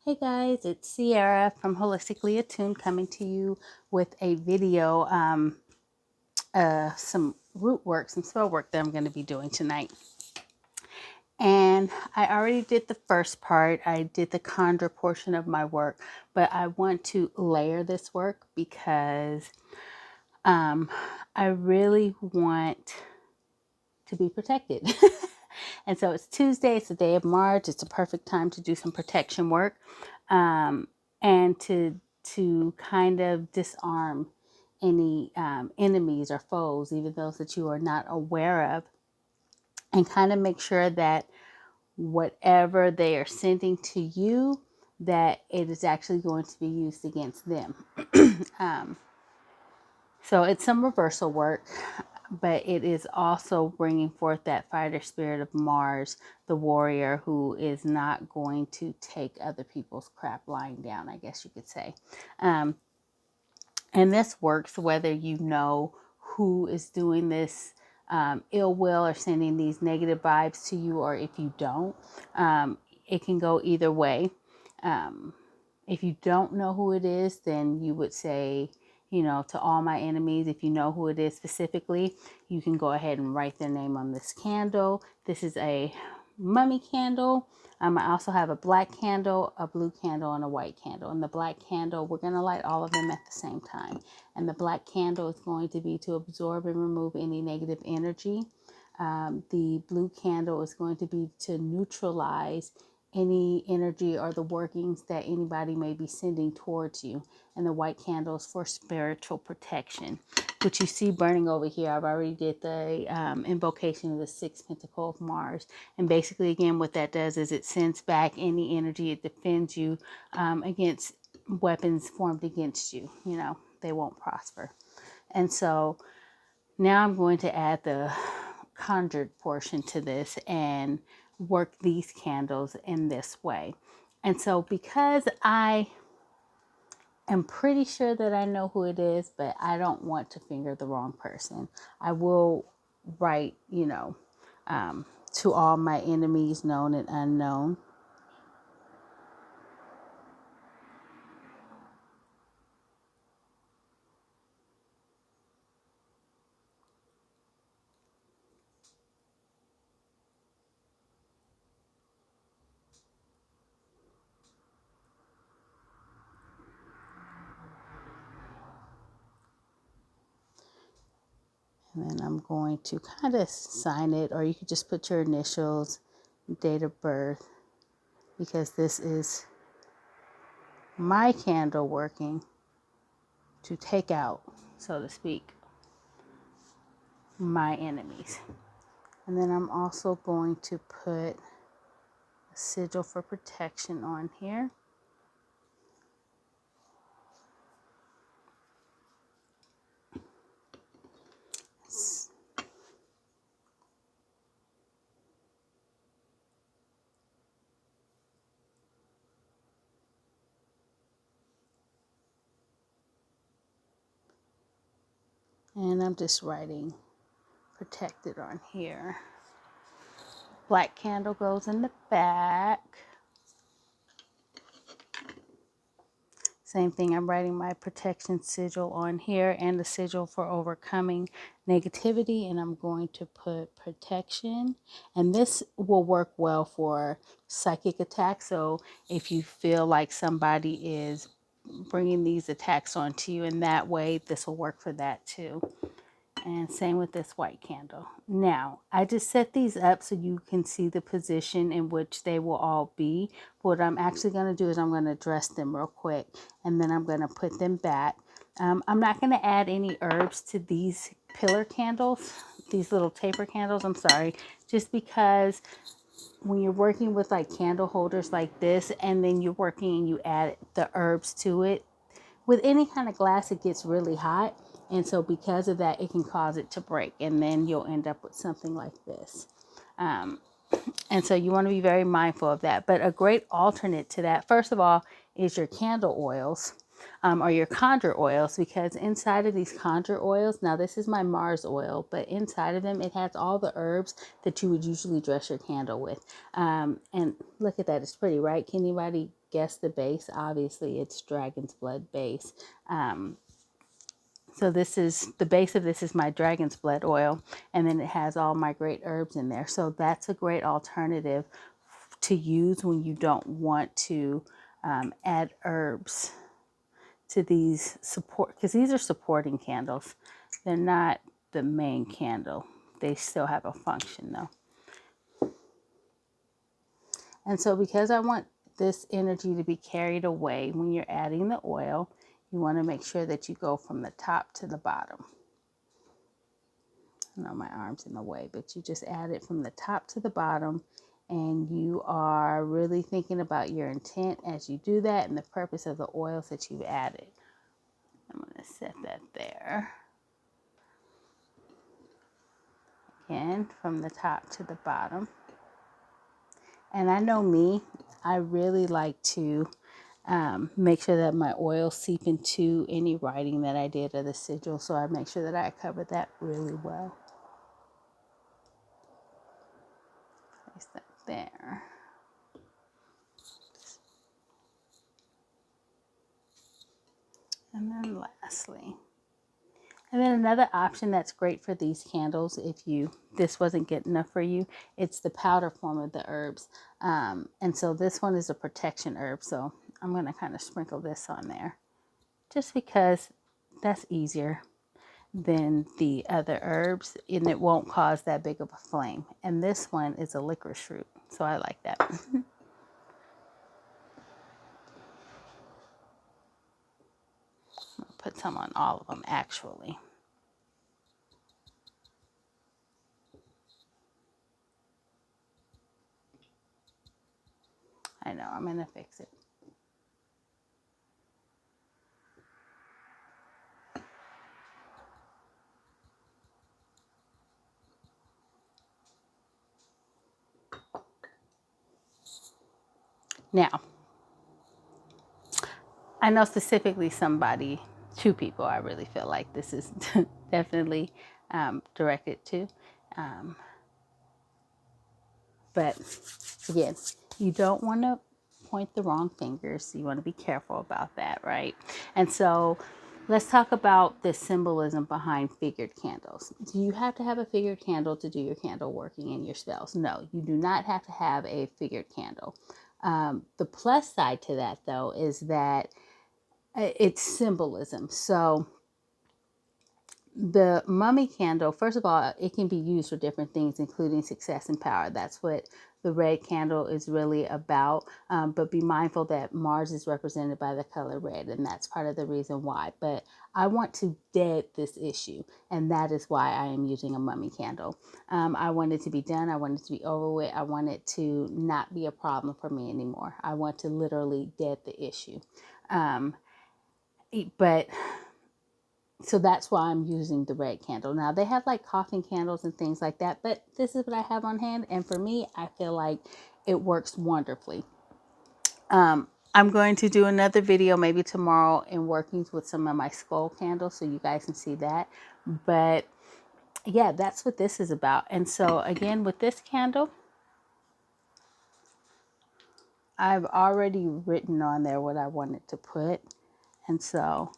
Hey guys, it's Sierra from Holistically Attuned coming to you with a video, some root work, some spell work that I'm going to be doing tonight. And I already did the first part. I did the conjure portion of my work, but I want to layer this work because I really want to be protected. And so it's Tuesday, it's the day of March. It's a perfect time to do some protection work, and to kind of disarm any enemies or foes, even those that you are not aware of, and kind of make sure that whatever they are sending to you, that it is actually going to be used against them. um, so it's some reversal work, but it is also bringing forth that fighter spirit of Mars, the warrior who is not going to take other people's crap lying down, I guess you could say. Um, and this works whether you know who is doing this ill will or sending these negative vibes to you, or if you don't. It can go either way. If you don't know who it is, then you would say, to all my enemies, if you know who it is specifically, you can go ahead and write their name on this candle. This is a mummy candle. I also have a black candle, a blue candle, and a white candle. And the black candle, we're going to light all of them at the same time. And the black candle is going to be to absorb and remove any negative energy. The blue candle is going to be to neutralize any energy or the workings that anybody may be sending towards you. And the white candle is for spiritual protection, which you see burning over here. I've already did the invocation of the sixth pentacle of Mars. And basically, again, what that does is it sends back any energy. It defends you against weapons formed against you. They won't prosper. And so now I'm going to add the conjured portion to this and work these candles in this way. And so because I am pretty sure that I know who it is, but I don't want to finger the wrong person, I will write, to all my enemies known and unknown. And then I'm going to kind of sign it, or you could just put your initials, date of birth, because this is my candle working to take out, so to speak, my enemies. And then I'm also going to put a sigil for protection on here. And I'm just writing protected on here. Black candle goes in the back. Same thing, I'm writing my protection sigil on here and the sigil for overcoming negativity, and I'm going to put protection. And this will work well for psychic attacks. So if you feel like somebody is bringing these attacks onto you in that way, this will work for that too. And same with this white candle. Now, I just set these up so you can see the position in which they will all be. What I'm actually going to do is I'm going to dress them real quick, and then I'm going to put them back. I'm not going to add any herbs to these pillar candles, these little taper candles, I'm sorry, just because when you're working with like candle holders like this, and then you're working and you add the herbs to it, with any kind of glass, it gets really hot. And so because of that, it can cause it to break. And then you'll end up with something like this. And so you want to be very mindful of that. But a great alternate to that, first of all, is your candle oils. Or your conjure oils, because inside of these conjure oils, now this is my Mars oil, but inside of them, it has all the herbs that you would usually dress your candle with. And look at that, it's pretty, right? Can anybody guess the base, obviously it's dragon's blood base. So this is, the base of this is my dragon's blood oil, and then it has all my great herbs in there. So that's a great alternative to use when you don't want to add herbs to these support, because these are supporting candles. They're not the main candle. They still have a function though. And so because I want this energy to be carried away when you're adding the oil, you want to make sure that you go from the top to the bottom. I know my arm's in the way, but you just add it from the top to the bottom, and you are really thinking about your intent as you do that and the purpose of the oils that you've added. I'm going to set that there. Again, from the top to the bottom. And I know me, I really like to make sure that my oils seep into any writing that I did or the sigil, so I make sure that I cover that really well. Place that there. And then lastly, and then another option that's great for these candles, if this wasn't good enough for you, it's the powder form of the herbs. And so this one is a protection herb. So I'm going to kind of sprinkle this on there just because that's easier than the other herbs, and it won't cause that big of a flame. And this one is a licorice root, so I like that. I'll put some on all of them actually. I know, I'm gonna fix it. Now, I know specifically two people I really feel like this is definitely directed to. But again, you don't want to point the wrong fingers. You want to be careful about that, right? And so let's talk about the symbolism behind figured candles. Do you have to have a figured candle to do your candle working in your spells? No, you do not have to have a figured candle. The plus side to that, though, is that it's symbolism. So the mummy candle, first of all, it can be used for different things, including success and power. That's what the red candle is really about. But be mindful that Mars is represented by the color red, and that's part of the reason why. But I want to dead this issue, and that is why I am using a mummy candle. I want it to be done. I want it to be over with. I want it to not be a problem for me anymore. I want to literally dead the issue. So that's why I'm using the red candle. Now, they have like coffin candles and things like that, but this is what I have on hand. And for me, I feel like it works wonderfully. I'm going to do another video maybe tomorrow in workings with some of my skull candles so you guys can see that. But yeah, that's what this is about. And so again, with this candle, I've already written on there what I wanted to put. And so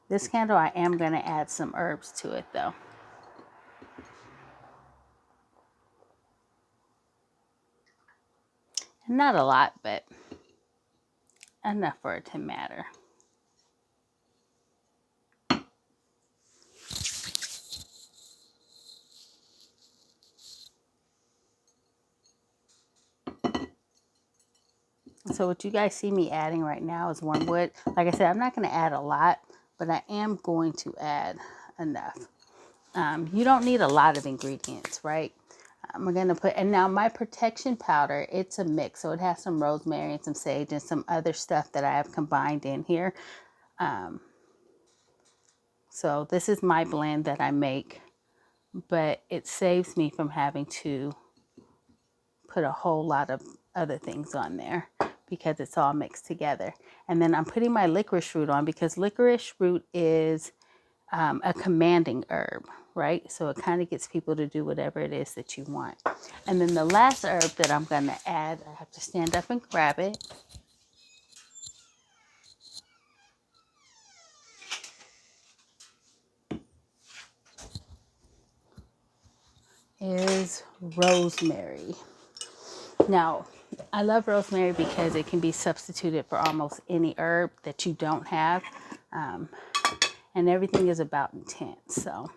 this candle, I am going to add some herbs to it though. Not a lot, but enough for it to matter. So what you guys see me adding right now is wormwood. Like I said, I'm not going to add a lot, but I am going to add enough. You don't need a lot of ingredients, right? I'm going to put, and now my protection powder, it's a mix. So it has some rosemary and some sage and some other stuff that I have combined in here. So this is my blend that I make, but it saves me from having to put a whole lot of other things on there because it's all mixed together. And then I'm putting my licorice root on because licorice root is a commanding herb, right? So it kind of gets people to do whatever it is that you want. And then the last herb that I'm going to add, I have to stand up and grab it, is rosemary. Now, I love rosemary because it can be substituted for almost any herb that you don't have. Um, and everything is about intent. So,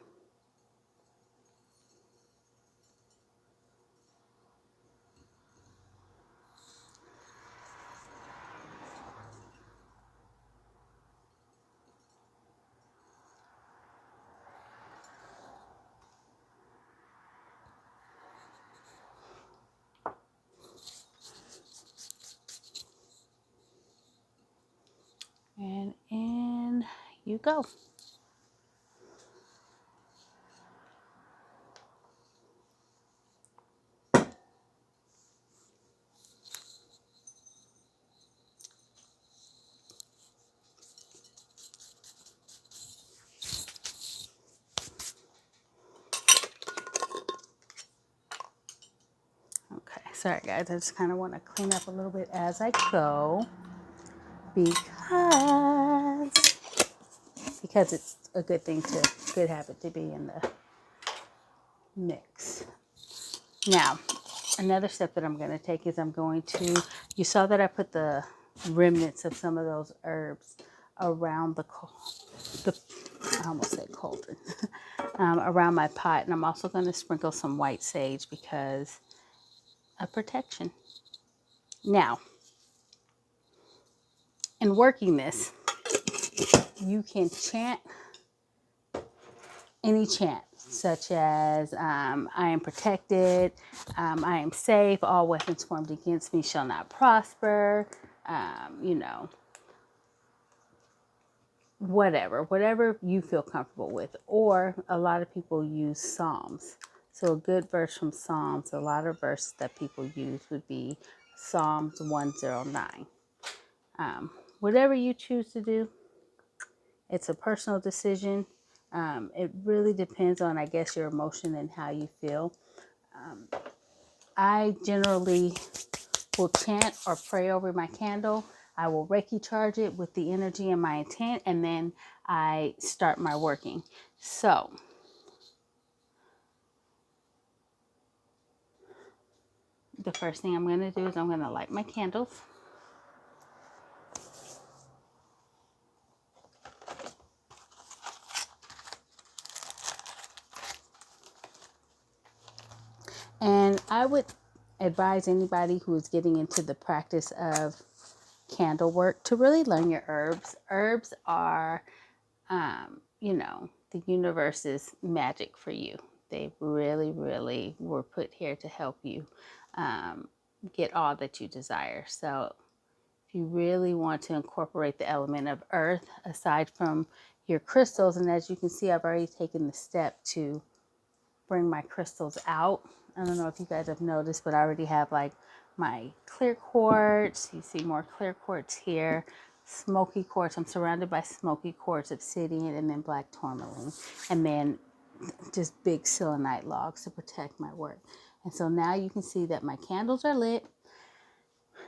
and in you go. Okay, sorry guys, I just kind of want to clean up a little bit as I go because it's a good habit to be in the mix. Now, another step that I'm going to take is you saw that I put the remnants of some of those herbs around I almost said cauldron, around my pot. And I'm also going to sprinkle some white sage because of protection. Now, in working this, you can chant any chant, such as I am protected, I am safe, all weapons formed against me shall not prosper, you know, whatever you feel comfortable with. Or a lot of people use Psalms. So a good verse from Psalms, a lot of verses that people use would be Psalms 109. Whatever you choose to do, it's a personal decision. It really depends on, I guess, your emotion and how you feel. I generally will chant or pray over my candle. I will Reiki charge it with the energy and my intent, and then I start my working. So, the first thing I'm going to do is I'm going to light my candles. And I would advise anybody who is getting into the practice of candle work to really learn your herbs. Herbs are, the universe's magic for you. They really, really were put here to help you get all that you desire. So if you really want to incorporate the element of earth, aside from your crystals, and as you can see, I've already taken the step to bring my crystals out. I don't know if you guys have noticed, but I already have like my clear quartz. You see more clear quartz here. Smoky quartz. I'm surrounded by smoky quartz, obsidian, and then black tourmaline. And then just big selenite logs to protect my work. And so now you can see that my candles are lit.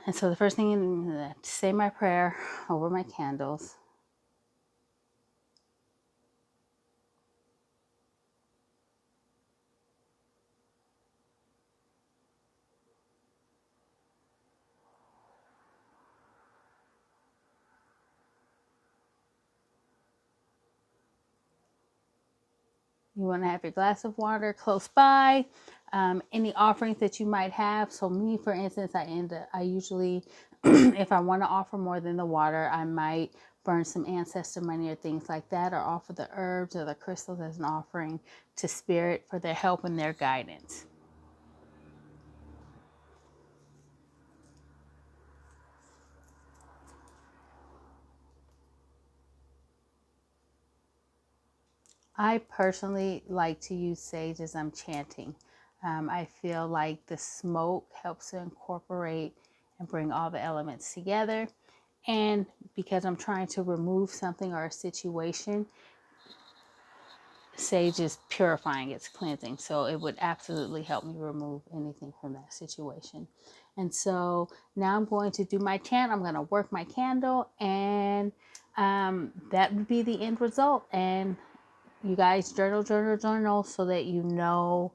And so the first thing to say my prayer over my candles. You want to have your glass of water close by. Any offerings that you might have. So me, for instance, I usually, if I want to offer more than the water, I might burn some ancestor money or things like that, or offer the herbs or the crystals as an offering to spirit for their help and their guidance. I personally like to use sage as I'm chanting. I feel like the smoke helps to incorporate and bring all the elements together. And because I'm trying to remove something or a situation, sage is purifying, it's cleansing. So it would absolutely help me remove anything from that situation. And so now I'm going to do my chant. I'm going to work my candle, and that would be the end result. And you guys journal so that you know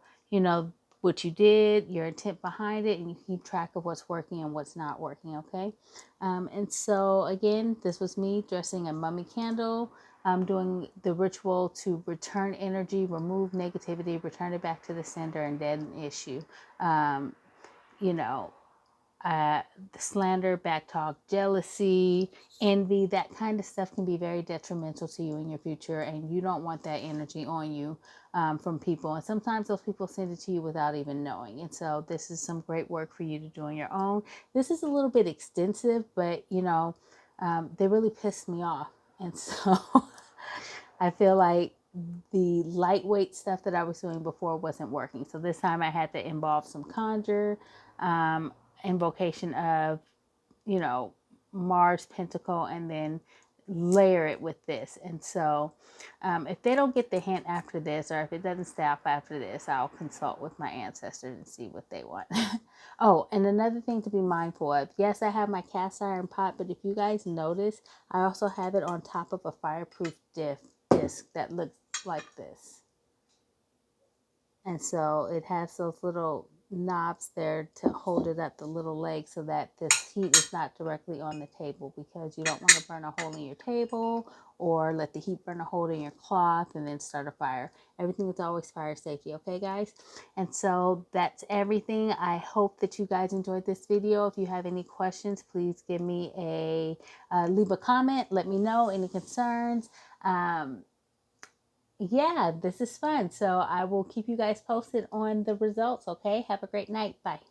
what you did, your intent behind it, and you keep track of what's working and what's not working. Okay. And so again, this was me dressing a mummy candle. I'm doing the ritual to return energy, remove negativity, return it back to the sender, and dead an issue. um, you know Slander, backtalk, jealousy, envy, that kind of stuff can be very detrimental to you in your future, and you don't want that energy on you from people. And sometimes those people send it to you without even knowing. And so this is some great work for you to do on your own. This is a little bit extensive, but they really pissed me off. And so I feel like the lightweight stuff that I was doing before wasn't working. So this time I had to involve some conjure, invocation of, you know, Mars Pentacle, and then layer it with this. And so if they don't get the hint after this, or if it doesn't stop after this, I'll consult with my ancestors and see what they want. Oh, and another thing to be mindful of. Yes, I have my cast iron pot, but if you guys notice, I also have it on top of a fireproof disc that looks like this. And so it has those little knobs there to hold it at the little leg so that this heat is not directly on the table, because you don't want to burn a hole in your table or let the heat burn a hole in your cloth and then start a fire. Everything is always fire safety, okay guys? And so that's everything. I hope that you guys enjoyed this video. If you have any questions, please give me leave a comment. Let me know any concerns. Yeah, this is fun. So I will keep you guys posted on the results. Okay. Have a great night. Bye.